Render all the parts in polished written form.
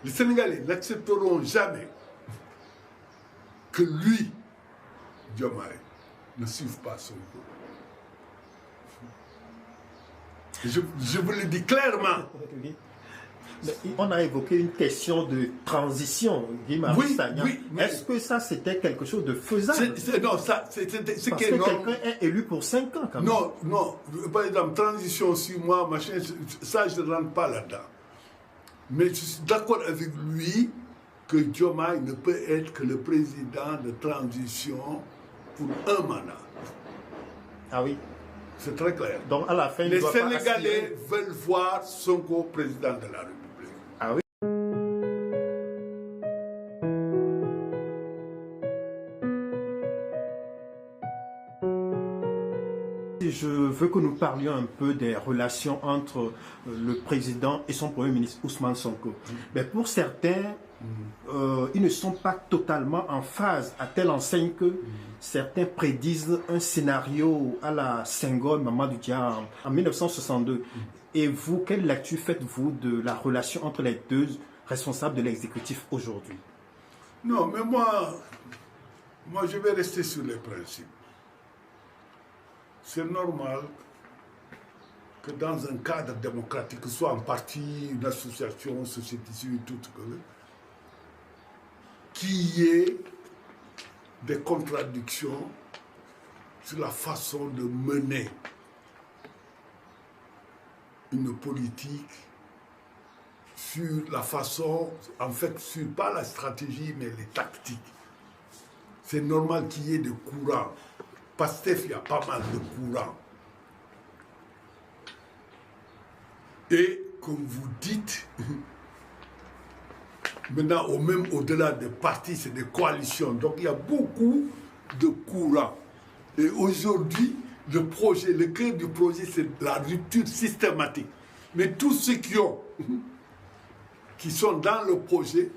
Les Sénégalais n'accepteront jamais que lui, Diomaye, ne suive pas Sonko. Je vous le dis clairement. Mais on a évoqué une question de transition, Guy Marius Sagna. Oui. Est-ce que ça, c'était quelque chose de faisable? Non, ça, c'est Parce que quelqu'un est élu pour 5 ans, quand même. Non. Par exemple, transition 6 mois, machin, ça, je ne rentre pas là-dedans. Mais je suis d'accord avec lui que Diomaye ne peut être que le président de transition pour un mandat. Ah oui. C'est très clair. Donc, à la fin, les Sénégalais veulent voir Sonko président de la République. Ah oui. Je veux que nous parlions un peu des relations entre le président et son premier ministre Ousmane Sonko. Mais pour certains, ils ne sont pas totalement en phase, à telle enseigne que certains prédisent un scénario à la Senghor, Mamadou Dia en 1962. Et vous, quelle lecture faites-vous de la relation entre les deux responsables de l'exécutif aujourd'hui? Non, mais moi, je vais rester sur les principes. C'est normal que dans un cadre démocratique, que ce soit un parti, une association, une société civile, tout, qu'il y ait des contradictions sur la façon de mener une politique, sur la façon, en fait, sur pas la stratégie, mais les tactiques. C'est normal qu'il y ait des courants. Pastef, il y a pas mal de courants. Et comme vous dites, maintenant, même au-delà des partis, c'est des coalitions. Donc il y a beaucoup de courants. Et aujourd'hui, le cœur du projet, c'est la rupture systématique. Mais tous ceux qui sont dans le projet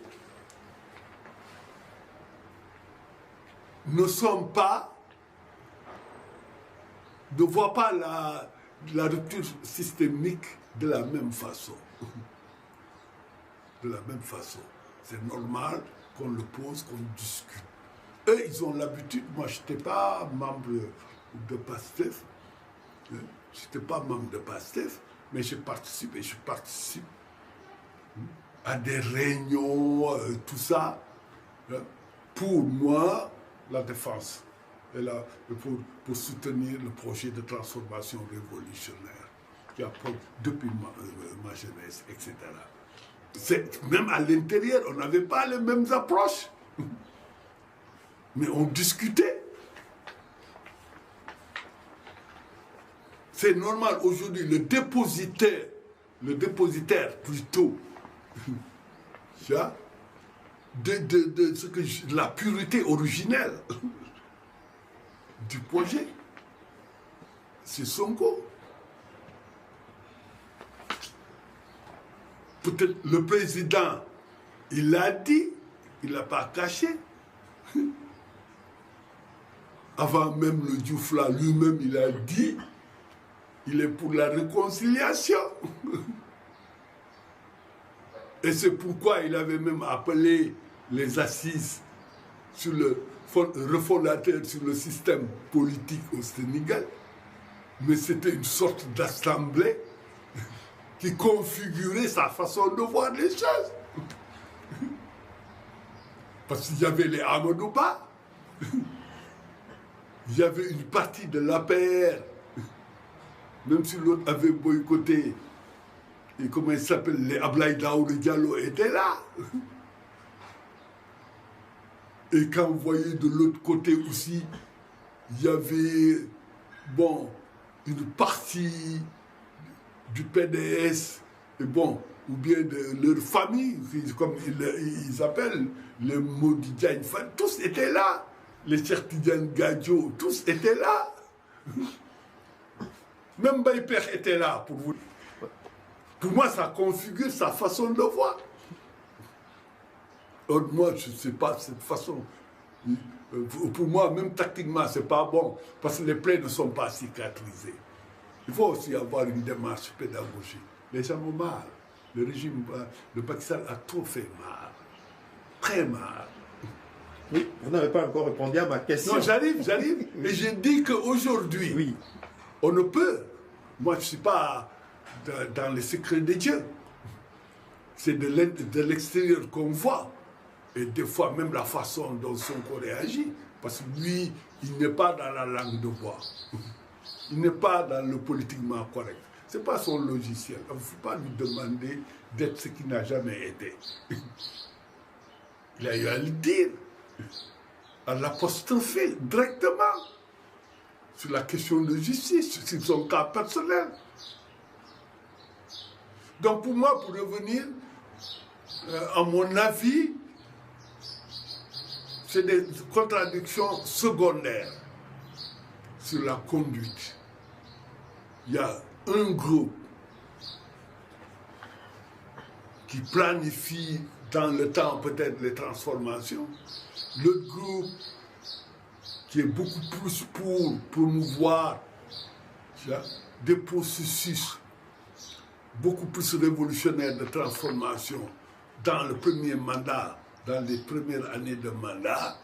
ne voient pas la rupture systémique de la même façon. De la même façon. C'est normal qu'on le pose, qu'on discute. Eux, ils ont l'habitude. Moi, je n'étais pas membre de PASTEF. Mais je participe à des réunions, tout ça. Pour moi, la défense. Et là, pour soutenir le projet de transformation révolutionnaire qui a depuis ma jeunesse, etc. Même à l'intérieur, on n'avait pas les mêmes approches. Mais on discutait. C'est normal aujourd'hui, le dépositaire plutôt, de la pureté originelle du projet, c'est Sonko. Peut-être le président, il l'a dit, il ne l'a pas caché. Avant même le Diouf là, lui-même, il a dit, il est pour la réconciliation. Et c'est pourquoi il avait même appelé les assises sur le refondateur sur le système politique au Sénégal. Mais c'était une sorte d'assemblée qui configurait sa façon de voir les choses. Parce qu'il y avait les Amadouba, il y avait une partie de l'APR, même si l'autre avait boycotté, et comment il s'appelle, les Ablaye Daouda Diallo étaient là. Et quand vous voyez de l'autre côté aussi, il y avait, une partie du PDS, et ou bien de leur famille, comme ils appellent, les Modidian, tous étaient là. Les Chertidian Gadjo, tous étaient là. Même Baïper était là, pour vous. Pour moi, ça configure sa façon de voir. Or, moi, je ne sais pas cette façon. Pour moi, même tactiquement, ce n'est pas bon, parce que les plaies ne sont pas cicatrisées. Il faut aussi avoir une démarche pédagogique. Les gens ont mal. le régime de Macky Sall a trop fait mal. Très mal. Oui, vous n'avez pas encore répondu à ma question. Non, j'arrive. Et j'ai dit qu'aujourd'hui, oui. On ne peut. Moi, je ne suis pas dans les secrets de Dieu. C'est de l'extérieur qu'on voit. Et des fois, même la façon dont Sonko réagit. Parce que lui, il n'est pas dans la langue de bois. Il n'est pas dans le politiquement correct. Ce n'est pas son logiciel. Il ne faut pas lui demander d'être ce qu'il n'a jamais été. Il a eu à le dire. À l'apostropher directement sur la question de justice, sur son cas personnel. Donc pour moi, pour revenir, à mon avis, c'est des contradictions secondaires sur la conduite. Il y a un groupe qui planifie dans le temps peut-être les transformations, l'autre groupe qui est beaucoup plus pour promouvoir des processus beaucoup plus révolutionnaires de transformation dans le premier mandat, dans les premières années de mandat.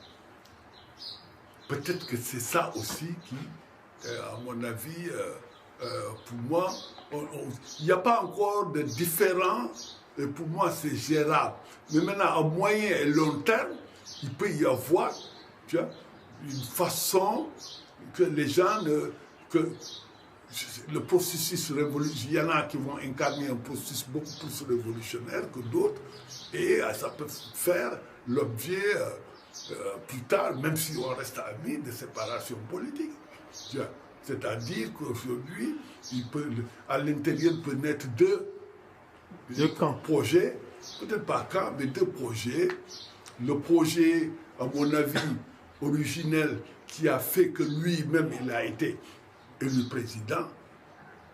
Peut-être que c'est ça aussi qui, à mon avis, pour moi, il n'y a pas encore de différence, et pour moi c'est gérable. Mais maintenant, à moyen et long terme, il peut y avoir une façon que les gens, que le processus révolutionnaire, il y en a qui vont incarner un processus beaucoup plus révolutionnaire que d'autres, et ça peut faire l'objet plus tard, même si on reste amis, de séparation politique. C'est-à-dire qu'aujourd'hui, à l'intérieur peut naître deux projets, peut-être pas camps, mais deux projets. Le projet, à mon avis, originel, qui a fait que lui-même, il a été élu président,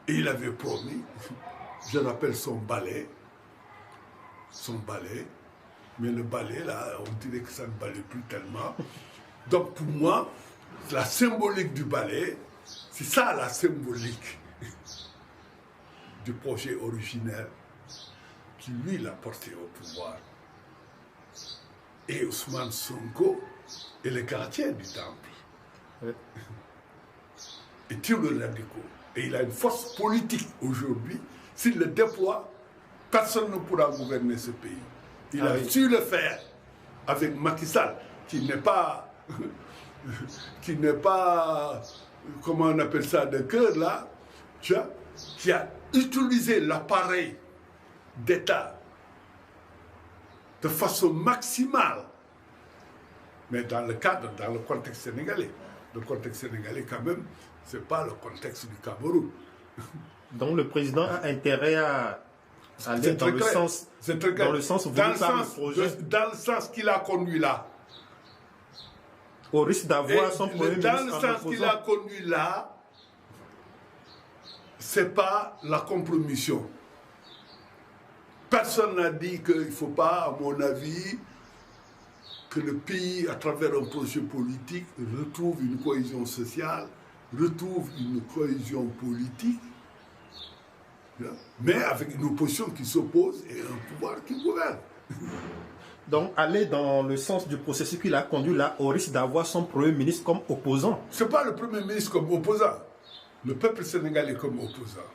et il avait promis, je rappelle son balai, mais le balai, là, on dirait que ça ne balait plus tellement. Donc pour moi, la symbolique du balai, c'est ça la symbolique du projet originel qui, lui, l'a porté au pouvoir. Et Ousmane Sonko est le gardien du temple. Ouais. Et tous les radicaux. Et il a une force politique aujourd'hui. S'il le déploie, personne ne pourra gouverner ce pays. Il a su le faire avec Macky Sall, qui n'est pas, comment on appelle ça, de cœur là, qui a utilisé l'appareil d'État de façon maximale, mais dans le contexte sénégalais. Le contexte sénégalais, quand même, ce n'est pas le contexte du Cameroun. Donc le président a intérêt à aller dans le sens voulu par le projet. Dans le sens qu'il a conduit là. Au risque d'avoir son premier ministre. Dans le sens qu'il a conduit là, ce n'est pas la compromission. Personne n'a dit qu'il ne faut pas, à mon avis, que le pays, à travers un projet politique, retrouve une cohésion sociale, retrouve une cohésion politique, mais avec une opposition qui s'oppose et un pouvoir qui gouverne. Donc, aller dans le sens du processus qu'il a conduit là, au risque d'avoir son Premier ministre comme opposant. Ce n'est pas le Premier ministre comme opposant, le peuple sénégalais comme opposant.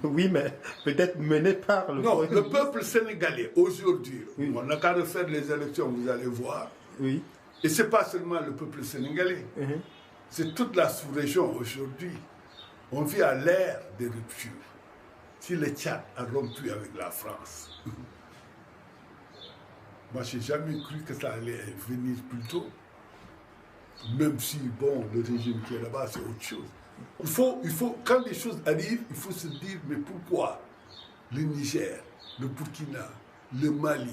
Oui, mais peut-être mené par le... Non, le peuple sénégalais, aujourd'hui, oui. On n'a qu'à refaire les élections, vous allez voir. Oui. Et ce n'est pas seulement le peuple sénégalais, c'est toute la sous-région aujourd'hui. On vit à l'ère des ruptures. Si le Tchad a rompu avec la France, moi, je n'ai jamais cru que ça allait venir plus tôt. Même si, bon, le régime qui est là-bas, c'est autre chose. Il faut, quand les choses arrivent, il faut se dire, mais pourquoi le Niger, le Burkina, le Mali,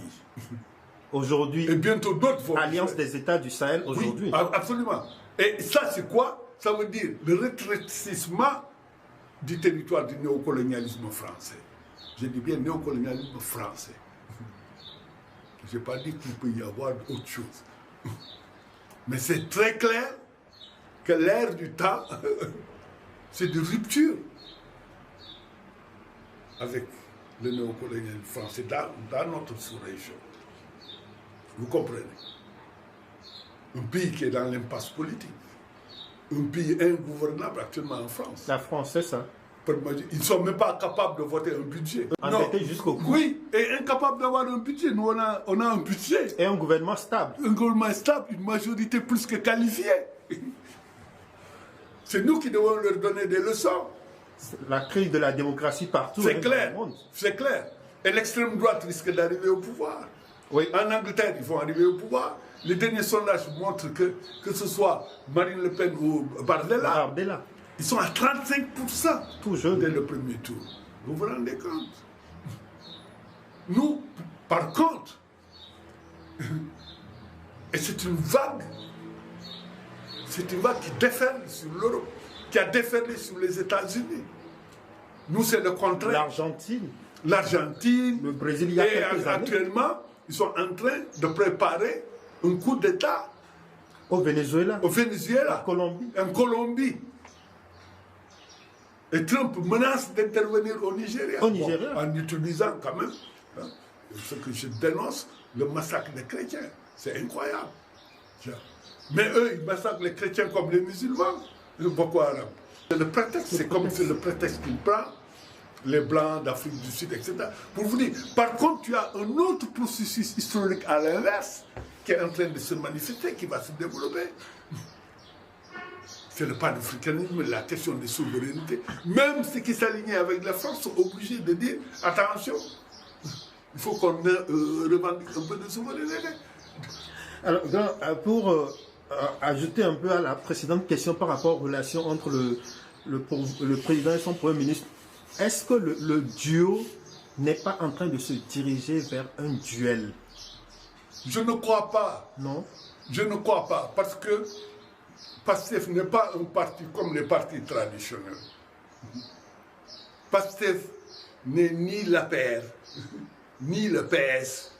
aujourd'hui, et bientôt d'autres vont... Alliance des États du Sahel aujourd'hui. Oui, absolument. Et ça, c'est quoi? Ça veut dire le rétrécissement du territoire du néocolonialisme français. Je dis bien néocolonialisme français. Je n'ai pas dit qu'il peut y avoir autre chose. Mais c'est très clair que l'ère du temps, c'est de rupture avec le néocolonialisme français dans notre sous-région. Vous comprenez? Un pays qui est dans l'impasse politique. Un pays ingouvernable actuellement en France. La France, c'est ça. Ils ne sont même pas capables de voter un budget. Endettés jusqu'au cou. Oui, et incapables d'avoir un budget. Nous, on a un budget. Et un gouvernement stable. Un gouvernement stable, une majorité plus que qualifiée. C'est nous qui devons leur donner des leçons. La crise de la démocratie partout. C'est clair, dans le monde. c'est clair. Et l'extrême droite risque d'arriver au pouvoir. Oui. En Angleterre, ils vont arriver au pouvoir. Les derniers sondages montrent que ce soit Marine Le Pen ou Bardella, ils sont à 35% tout jeune dès le premier tour. Vous vous rendez compte? Nous, par contre, et c'est une vague qui déferle sur l'Europe, qui a déferlé sur les États-Unis. Nous, c'est le contraire. L'Argentine, le Brésil, il y a quelques années. Actuellement, ils sont en train de préparer un coup d'État au Venezuela, en Colombie. Et Trump menace d'intervenir au Nigeria. En utilisant quand même, ce que je dénonce, le massacre des chrétiens. C'est incroyable. Mais eux, ils massacrent les chrétiens comme les musulmans. Boko Haram. Le prétexte, c'est comme c'est le prétexte qu'il prend, les Blancs d'Afrique du Sud, etc. Pour vous dire, par contre, tu as un autre processus historique à l'inverse qui est en train de se manifester, qui va se développer. C'est le panafricanisme, la question des souverainetés. Même ceux qui s'alignaient avec la France sont obligés de dire attention, il faut qu'on revendique un peu de souveraineté. Alors, pour ajouter un peu à la précédente question par rapport aux relations entre le président et son premier ministre, est-ce que le duo n'est pas en train de se diriger vers un duel? Je ne crois pas. Non? Je ne crois pas, parce que PASTEF n'est pas un parti comme les partis traditionnels. PASTEF n'est ni l'APR, ni le PS,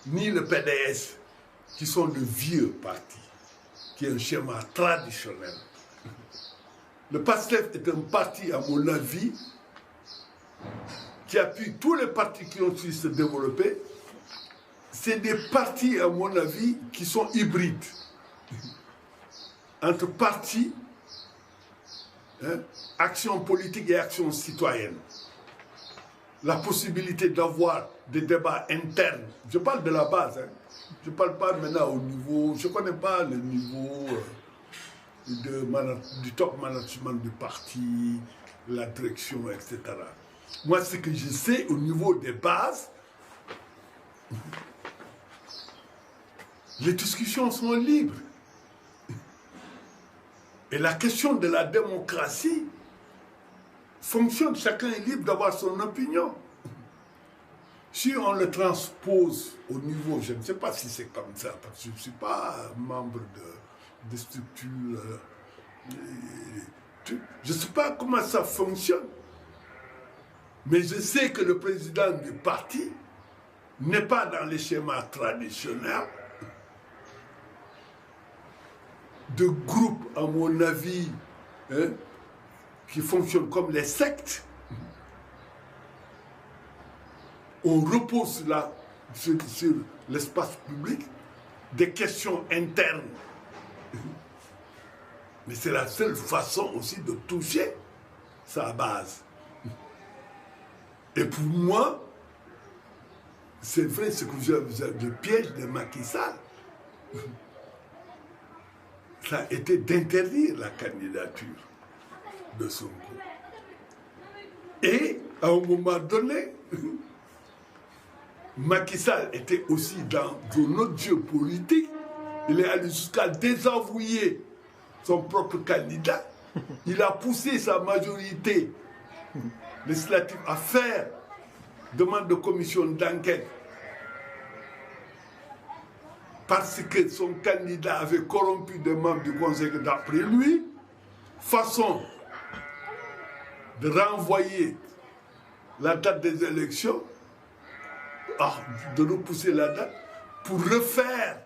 ni le PDS, qui sont de vieux partis, qui est un schéma traditionnel. Le PASTEF est un parti, à mon avis, qui appuie tous les partis qui ont su se développer. C'est des partis, à mon avis, qui sont hybrides. Entre partis, action politique et action citoyenne. La possibilité d'avoir des débats internes. Je parle de la base. Je ne parle pas maintenant au niveau... Je ne connais pas le niveau du top management du parti, la direction, etc. Moi, ce que je sais au niveau des bases, les discussions sont libres. Et la question de la démocratie fonctionne, chacun est libre d'avoir son opinion. Si on le transpose au niveau, je ne sais pas si c'est comme ça, parce que je ne suis pas membre de structures, je ne sais pas comment ça fonctionne, mais je sais que le président du parti n'est pas dans les schémas traditionnels de groupes, à mon avis, qui fonctionnent comme les sectes. On repose là, sur l'espace public, des questions internes. Mais c'est la seule façon aussi de toucher sa base. Et pour moi, c'est vrai ce que le piège de Macky Sall, ça a été d'interdire la candidature de Sonko. Et à un moment donné, Macky Sall était aussi dans un autre jeu politique. Il est allé jusqu'à désavouer son propre candidat. Il a poussé sa majorité législative à faire demande de commission d'enquête parce que son candidat avait corrompu des membres du conseil d'après lui, façon de renvoyer la date des élections, de repousser la date pour refaire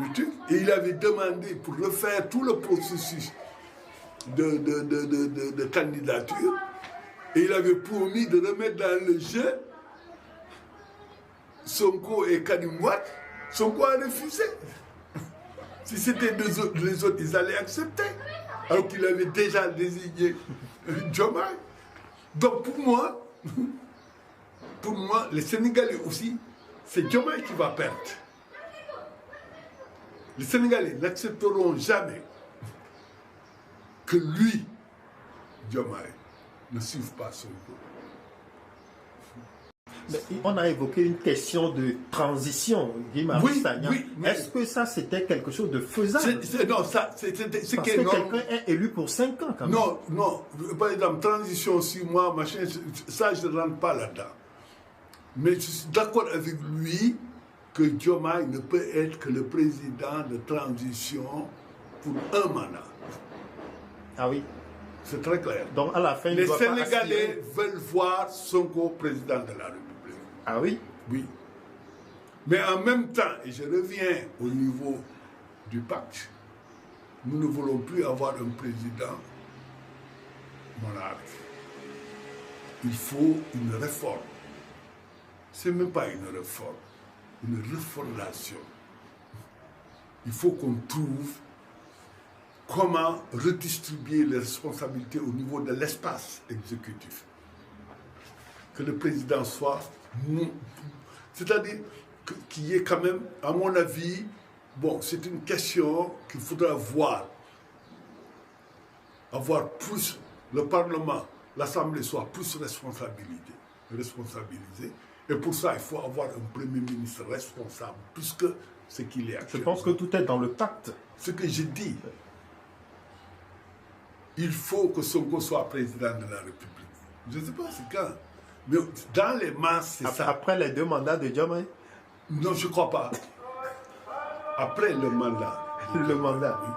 le truc. Et il avait demandé pour refaire tout le processus de candidature Et il avait promis de remettre dans le jeu Sonko et Karim Wade. Sonko a refusé. Si c'était les autres, ils allaient accepter. Alors qu'il avait déjà désigné Diomaye. Donc pour moi, les Sénégalais aussi, c'est Diomaye qui va perdre. Les Sénégalais n'accepteront jamais que lui, Diomaye, ne suive pas Sonko. Mais on a évoqué une question de transition, Guy-Marie Oui, Sagna. oui, oui. Est-ce que ça, c'était quelque chose de faisable? Non, ça, c'est Parce que quelqu'un est élu pour 5 ans, quand même. Non, non. Par exemple, transition 6 mois, machin, ça, je ne rentre pas là-dedans. Mais je suis d'accord avec lui que Diomaye ne peut être que le président de transition pour un mandat. Ah oui. C'est très clair. Donc, à la fin, les il doit pas Sénégalais aspirer. veulent voir Sonko président de la République. Ah oui. Oui. Mais en même temps, et je reviens au niveau du pacte, nous ne voulons plus avoir un président monarque. Il faut une réforme. Ce n'est même pas une réforme, une refondation. Il faut qu'on trouve comment redistribuer les responsabilités au niveau de l'espace exécutif. Que le président soit... C'est-à-dire qu'il y ait quand même, à mon avis, bon, c'est une question qu'il faudra voir. Avoir plus, le Parlement, l'Assemblée soit plus responsabilisé. Et pour ça, il faut avoir un Premier ministre responsable, plus que ce qu'il est actuellement. Je pense que tout est dans le pacte. Ce que je dis, il faut que Sonko soit président de la République. Je ne sais pas c'est quand, mais dans les masses, c'est ça. Après les 2 mandats de Diomaye? Non, je ne crois pas. Après le mandat. Le mandat. Oui.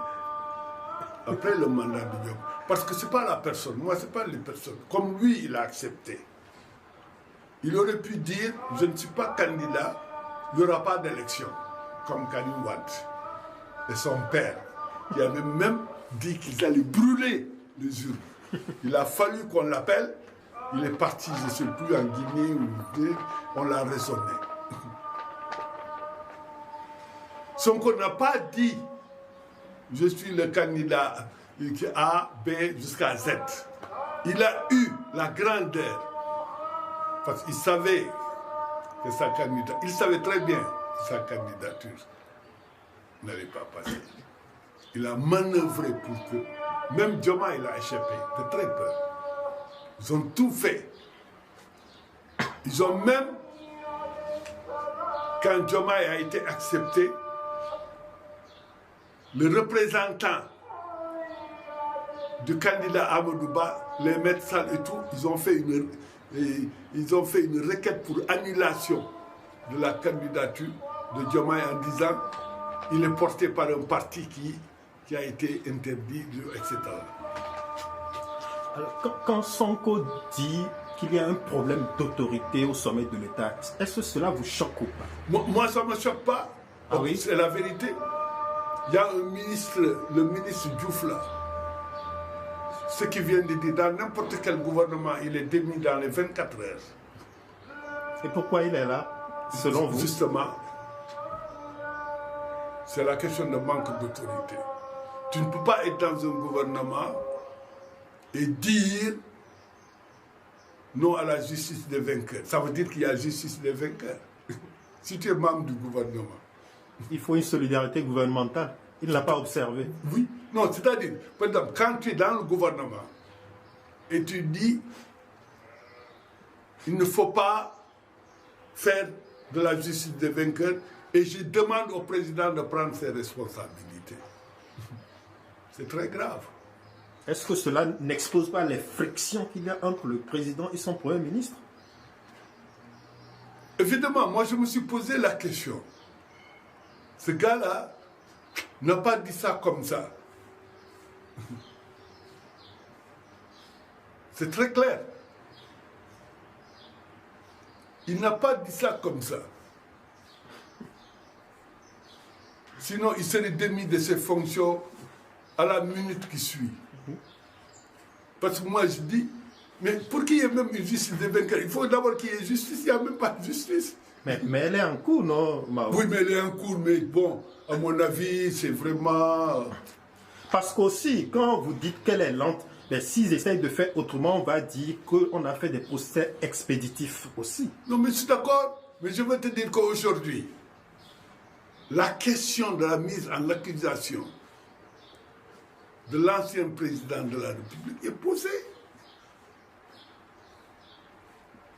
Après le mandat de Diomaye. Parce que ce n'est pas la personne. Moi, ce n'est pas les personnes. Comme lui, il a accepté. Il aurait pu dire, je ne suis pas candidat, il n'y aura pas d'élection. Comme Karim Wade et son père, qui avait même dit qu'ils allaient brûler les urnes. Il a fallu qu'on l'appelle. Il est parti, je ne sais plus, en Guinée ou on l'a raisonné. Sonko n'a pas dit je suis le candidat A, B jusqu'à Z. Il a eu la grandeur parce qu'il savait que sa candidature, il savait très bien que sa candidature n'allait pas passer. Il a manœuvré pour que, même Diomaye il a échappé de très peur. Ils ont tout fait. Ils ont même, quand Diomaye a été accepté, le représentant du candidat Amadouba, les médecins et tout, ils ont fait une requête pour annulation de la candidature de Diomaye en disant il est porté par un parti qui a été interdit, etc. Alors, quand Sonko dit qu'il y a un problème d'autorité au sommet de l'État, est-ce que cela vous choque ou pas? Moi, ça ne me choque pas. Ah oui? C'est la vérité. Il y a un ministre, le ministre Diouf là, ce qu'il vient de dire, dans n'importe quel gouvernement, il est démis dans les 24 heures. Et pourquoi il est là, selon vous? Justement, c'est la question de manque d'autorité. Tu ne peux pas être dans un gouvernement et dire non à la justice des vainqueurs. Ça veut dire qu'il y a justice des vainqueurs. Si tu es membre du gouvernement. Il faut une solidarité gouvernementale. Il ne l'a pas observé. Oui. Non, c'est-à-dire, par exemple, quand tu es dans le gouvernement et tu dis il ne faut pas faire de la justice des vainqueurs et je demande au président de prendre ses responsabilités. C'est très grave. Est-ce que cela n'expose pas les frictions qu'il y a entre le président et son Premier ministre? Évidemment, moi je me suis posé la question. Ce gars-là n'a pas dit ça comme ça. C'est très clair. Il n'a pas dit ça comme ça. Sinon, il serait démis de ses fonctions à la minute qui suit. Parce que moi, je dis, Mais pour qu'il y ait même une justice des vainqueurs, il faut d'abord qu'il y ait justice, il n'y a même pas de justice. Mais elle est en cours, non, Mao? Oui, mais elle est en cours, mais bon, à mon avis, c'est vraiment... Parce qu'aussi, quand vous dites qu'elle est lente, ben, s'ils essayent de faire autrement, on va dire qu'on a fait des procès expéditifs aussi. Non, mais je suis d'accord, mais je veux te dire qu'aujourd'hui, la question de la mise en accusation de l'ancien président de la République est posée.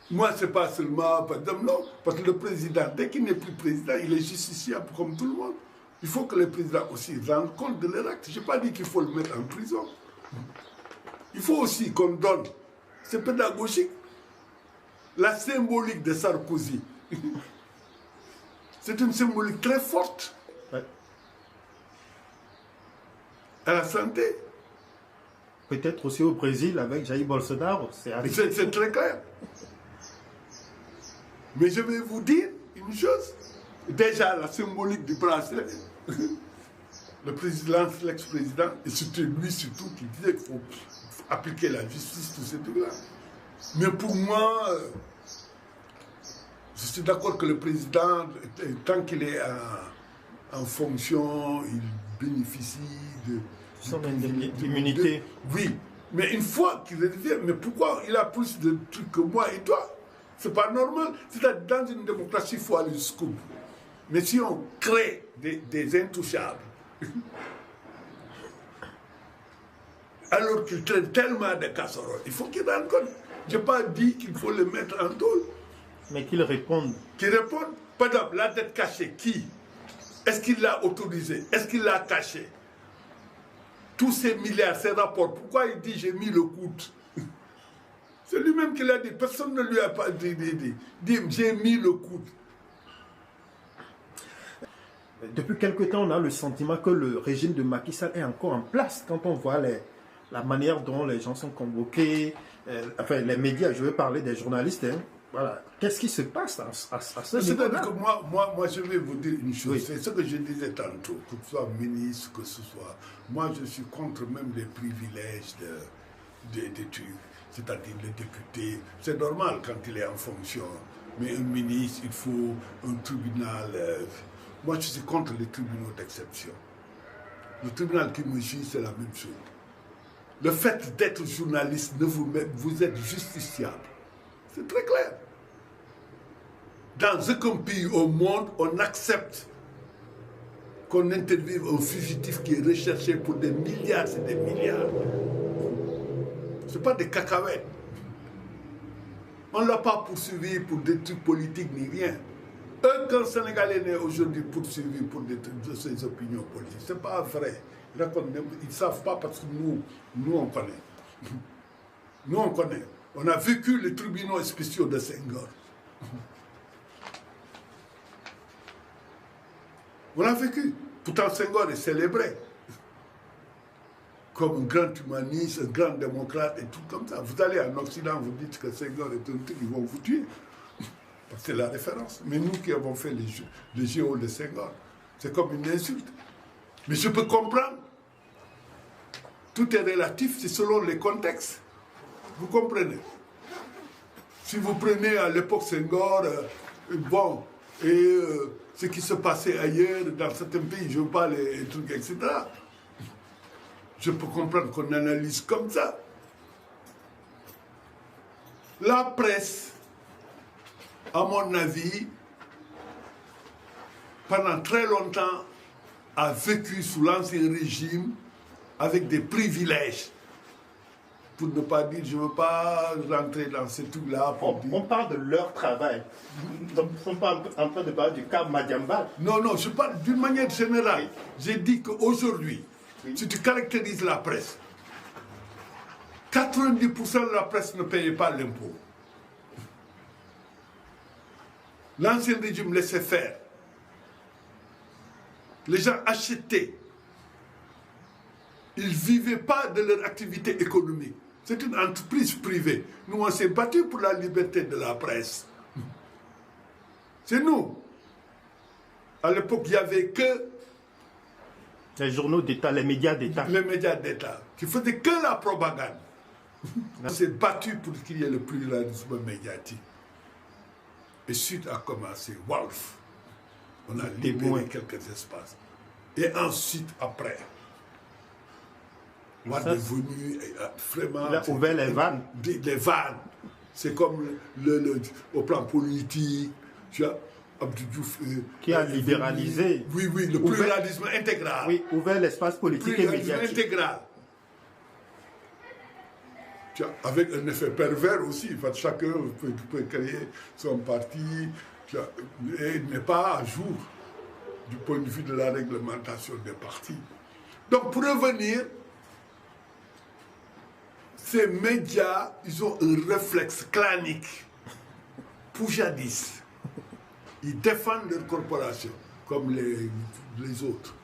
Moi, ce n'est pas seulement, par exemple, non, parce que le président, dès qu'il n'est plus président, il est justiciable comme tout le monde. Il faut que les présidents aussi rendent compte de leur acte. Je n'ai pas dit qu'il faut le mettre en prison. Il faut aussi qu'on donne, c'est pédagogique, la symbolique de Sarkozy. C'est une symbolique très forte. Ouais. À la santé. Peut-être aussi au Brésil avec Jair Bolsonaro. C'est très clair. Mais je vais vous dire une chose. Déjà, la symbolique du bracelet. Le président, l'ex-président, et c'était lui surtout qui disait qu'il faut appliquer la justice, tous ces trucs-là. Mais pour moi, je suis d'accord que le président, tant qu'il est en fonction, il bénéficie de son immunité. Oui, mais une fois qu'il revient, mais pourquoi il a plus de trucs que moi et toi? C'est pas normal. C'est-à-dire, dans une démocratie, il faut aller jusqu'au bout. Mais si on crée des intouchables, alors qu'ils traînent tellement de casseroles, il faut qu'ils rendent compte. Je n'ai pas dit qu'il faut les mettre en tôle. Mais qu'ils répondent. Qu'ils répondent. Par exemple, la dette cachée, qui? Est-ce qu'il l'a autorisée? Est-ce qu'il l'a cachée? Tous ces milliards, ces rapports, pourquoi il dit j'ai mis le coude? C'est lui-même qui l'a dit. Personne ne lui a pas dit j'ai mis le coude. Depuis quelque temps, on a le sentiment que le régime de Macky Sall est encore en place. Quand on voit la manière dont les gens sont convoqués, enfin les médias, je veux parler des journalistes, hein, voilà. Qu'est-ce qui se passe à ce niveau-là? C'est-à-dire que moi, je vais vous dire une chose. Oui. C'est ce que je disais tantôt, que ce soit ministre, que ce soit... Moi, je suis contre même les privilèges des trucs. C'est-à-dire les députés. C'est normal quand il est en fonction. Mais un ministre, il faut un tribunal... moi, je suis contre les tribunaux d'exception. Le tribunal qui me juge, c'est la même chose. Le fait d'être journaliste, vous êtes justiciable. C'est très clair. Dans aucun pays au monde, on accepte qu'on interviewe un fugitif qui est recherché pour des milliards et des milliards. Ce n'est pas des cacahuètes. On ne l'a pas poursuivi pour des trucs politiques ni rien. Aucun Sénégalais n'est aujourd'hui poursuivi pour ses opinions politiques. Ce n'est pas vrai. Ils ne savent pas parce que nous on connaît. Nous on connaît. On a vécu les tribunaux spéciaux de Senghor. On l'a vécu. Pourtant Senghor est célébré comme un grand humaniste, un grand démocrate et tout comme ça. Vous allez en Occident, vous dites que Senghor est un truc, ils vont vous tuer. Parce que c'est la référence. Mais nous qui avons fait les géos de Senghor, c'est comme une insulte. Mais je peux comprendre. Tout est relatif, c'est selon les contextes. Vous comprenez? Si vous prenez à l'époque Senghor, bon, et ce qui se passait ailleurs, dans certains pays, je ne veux pas les trucs, etc. Je peux comprendre qu'on analyse comme ça. La presse, à mon avis, pendant très longtemps, a vécu sous l'ancien régime avec des privilèges. Pour ne pas dire, je ne veux pas rentrer dans ces trucs-là. On parle de leur travail. Donc, nous ne sommes pas en train de parler du cas Madiambal. Non, non, je parle d'une manière générale. Oui. J'ai dit qu'aujourd'hui, oui, si tu caractérises la presse, 90% de la presse ne payait pas l'impôt. L'ancien régime laissait faire. Les gens achetaient. Ils ne vivaient pas de leur activité économique. C'est une entreprise privée. Nous, on s'est battu pour la liberté de la presse. C'est nous. À l'époque, il n'y avait que... les journaux d'État, les médias d'État. Les médias d'État, qui faisaient que la propagande. On s'est battu pour qu'il y ait le pluralisme médiatique. Et suite a commencé Wolf. On a libéré quelques espaces. Et ensuite, après, on est devenu vraiment... Il a ouvert les vannes. Les vannes. C'est comme au plan politique, tu vois, Abdou Diouf... qui a libéralisé. Oui, le pluralisme intégral. Oui, ouvert l'espace politique et médiatique. Intégral. Tu vois, avec un effet pervers aussi. En fait, chacun peut créer son parti, tu vois, et n'est pas à jour du point de vue de la réglementation des partis. Donc, pour revenir, ces médias, ils ont un réflexe clanique. Poujadis. Ils défendent leur corporation, comme les autres.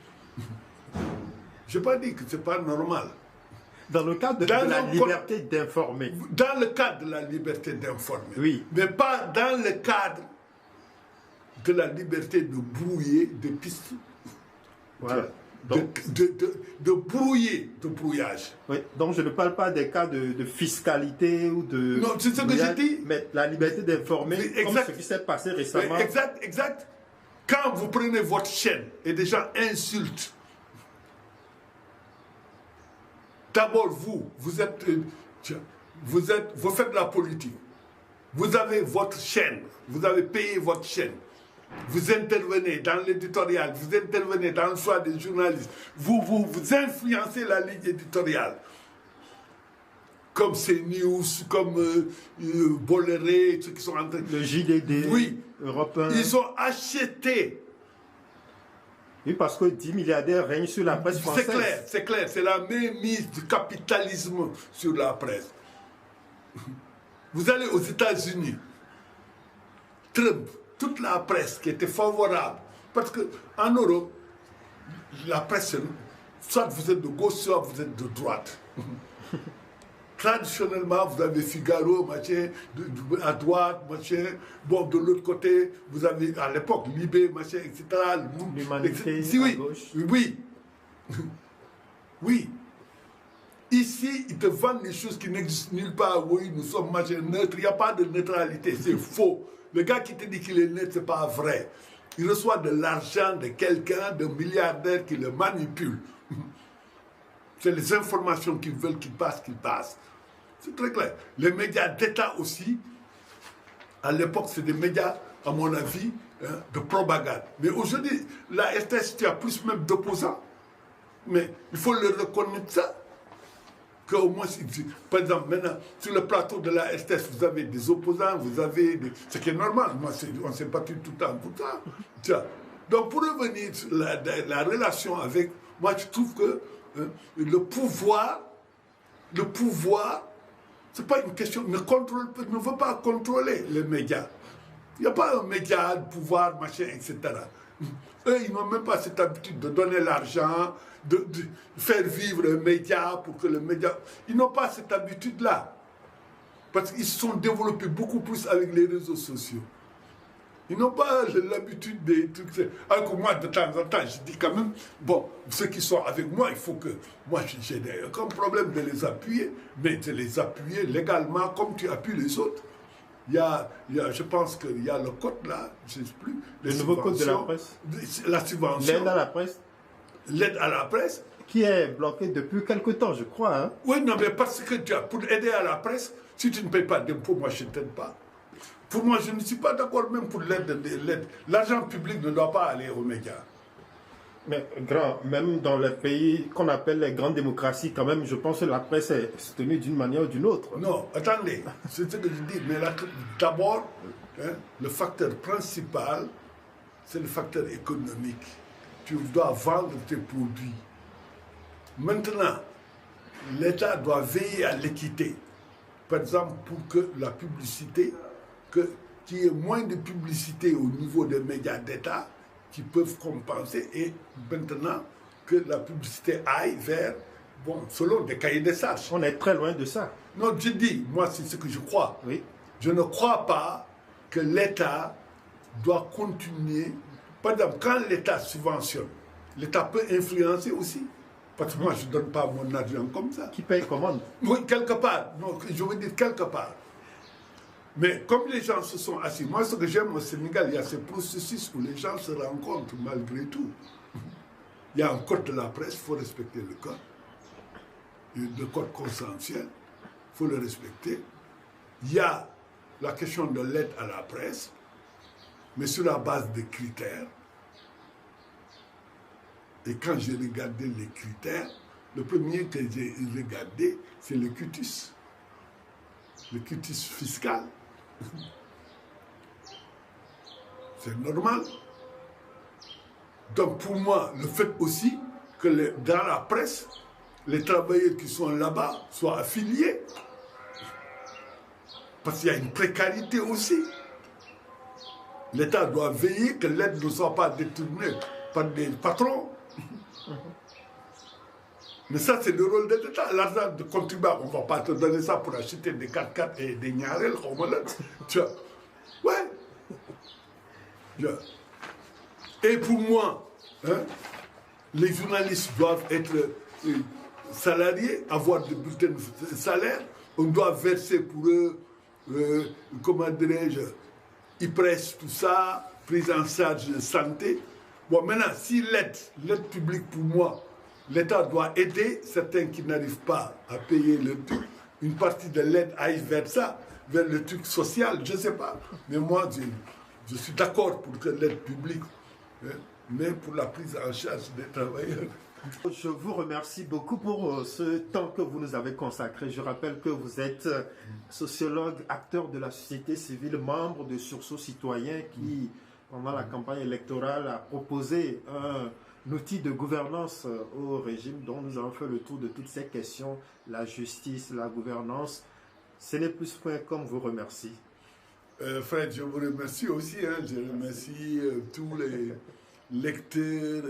Je n'ai pas dit que ce n'est pas normal. Dans le cadre de la liberté d'informer. Dans le cadre de la liberté d'informer. Oui. Mais pas dans le cadre de la liberté de brouiller des pistes. Voilà. De brouiller, de brouillage. Oui, donc je ne parle pas des cas de fiscalité ou de... Non, c'est ce que j'ai dit. Mais la liberté d'informer, comme ce qui s'est passé récemment. Exact. Quand vous prenez votre chaîne et des gens insultent, d'abord vous faites de la politique. Vous avez votre chaîne, vous avez payé votre chaîne. Vous intervenez dans l'éditorial, vous intervenez dans le choix des journalistes, vous influencez la ligne éditoriale. Comme CNews, comme Bolloré, ceux qui sont en train de... Le JDD, oui, Europe 1. Ils ont acheté. Oui, parce que 10 milliardaires règnent sur la presse française. C'est clair, c'est la mainmise du capitalisme sur la presse. Vous allez aux États-Unis, Trump, toute la presse qui était favorable, parce qu'en Europe, la presse, soit vous êtes de gauche, soit vous êtes de droite. Traditionnellement, vous avez Figaro, machin, à droite, machin. Bon, de l'autre côté, vous avez, à l'époque, Libé, machin, etc. L'Humanité, à gauche. Oui. Ici, ils te vendent des choses qui n'existent nulle part. Oui, nous sommes machin neutres. Il n'y a pas de neutralité, c'est faux. Le gars qui te dit qu'il est neutre, ce n'est pas vrai. Il reçoit de l'argent de quelqu'un, de milliardaire qui le manipule. C'est les informations qu'ils veulent qu'il passe. C'est très clair. Les médias d'État aussi, à l'époque, c'est des médias, à mon avis, de propagande. Mais aujourd'hui, la RTS, tu as plus même d'opposants. Mais il faut le reconnaître ça. Qu'au moins, par exemple, maintenant, sur le plateau de la RTS, vous avez des opposants, vous avez des... Ce qui est normal. Moi, on s'est battu tout le temps pour ça. Tiens. Donc, pour revenir sur la relation avec... Moi, je trouve que le pouvoir, c'est pas une question, ne veut pas contrôler les médias. Il n'y a pas un média, de pouvoir, machin, etc. Eux, ils n'ont même pas cette habitude de donner l'argent, de faire vivre un média pour que le média... Ils n'ont pas cette habitude-là. Parce qu'ils se sont développés beaucoup plus avec les réseaux sociaux. Ils n'ont pas l'habitude des trucs. Alors que moi, de temps en temps, je dis quand même, bon, ceux qui sont avec moi, il faut que... Moi, j'ai aucun problème de les appuyer, mais de les appuyer légalement comme tu appuies les autres. Je pense qu'il y a le code là, je ne sais plus. Le nouveau code de la presse. La subvention. L'aide à la presse. L'aide à la presse. Qui est bloqué depuis quelque temps, je crois. Hein? Oui, non, mais parce que pour aider à la presse, si tu ne payes pas d'impôts, moi, je ne t'aide pas. Pour moi, je ne suis pas d'accord même pour l'aide. L'argent public ne doit pas aller aux médias. Mais même dans les pays qu'on appelle les grandes démocraties, quand même, je pense que la presse est soutenue d'une manière ou d'une autre. Non, attendez, c'est ce que je dis. Mais d'abord, le facteur principal, c'est le facteur économique. Tu dois vendre tes produits. Maintenant, l'État doit veiller à l'équité. Par exemple, pour que la publicité, qu'il y ait moins de publicité au niveau des médias d'État, qui peuvent compenser, et maintenant que la publicité aille vers, selon des cahiers des charges. On est très loin de ça. Non, je dis, moi c'est ce que je crois. Oui. Je ne crois pas que l'État doit continuer. Par exemple, quand l'État subventionne, l'État peut influencer aussi. Parce que moi, je ne donne pas mon argent comme ça. Qui paye commande? Oui, quelque part. Non, je veux dire quelque part. Mais comme les gens se sont assis, moi, ce que j'aime au Sénégal, il y a ce processus où les gens se rencontrent malgré tout. Il y a un code de la presse, il faut respecter le code. Le code consensuel, il faut le respecter. Il y a la question de l'aide à la presse, mais sur la base des critères. Et quand j'ai regardé les critères, le premier que j'ai regardé, c'est le cutus. Le cutus fiscal. C'est normal. Donc pour moi, le fait aussi que dans la presse, les travailleurs qui sont là-bas soient affiliés. Parce qu'il y a une précarité aussi. L'État doit veiller que l'aide ne soit pas détournée par des patrons. Mais ça, c'est le rôle de l'État. L'argent de contribuable, on ne va pas te donner ça pour acheter des 4x4 et des Niarel. Tu vois. Ouais. Et pour moi, hein, les journalistes doivent être salariés, avoir des bulletins de salaire. On doit verser pour eux, comment dirais-je, IPRES, tout ça, prise en charge de santé. Bon, maintenant, si l'aide publique pour moi, l'État doit aider certains qui n'arrivent pas à payer le truc. Une partie de l'aide aille vers ça, vers le truc social, je ne sais pas. Mais moi, je suis d'accord pour que l'aide publique, hein, mais pour la prise en charge des travailleurs. Je vous remercie beaucoup pour ce temps que vous nous avez consacré. Je rappelle que vous êtes sociologue, acteur de la société civile, membre de Sursaut Citoyen qui, pendant la campagne électorale, a proposé un outil de gouvernance au régime dont nous avons fait le tour de toutes ces questions, la justice, la gouvernance. CNePlus.com vous remercie. Fred, je vous remercie aussi. Hein. Je remercie tous les lecteurs,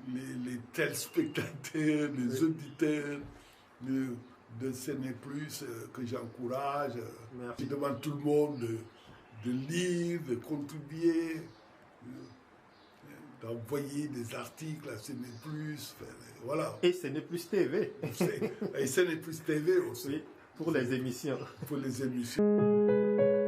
les téléspectateurs, les auditeurs de CNePlus que j'encourage. Je demande tout le monde de lire, de contribuer, d'envoyer des articles à CNePlus. Voilà. Et CNePlus TV. Et CNePlus TV aussi. Oui, pour les émissions. Pour les émissions.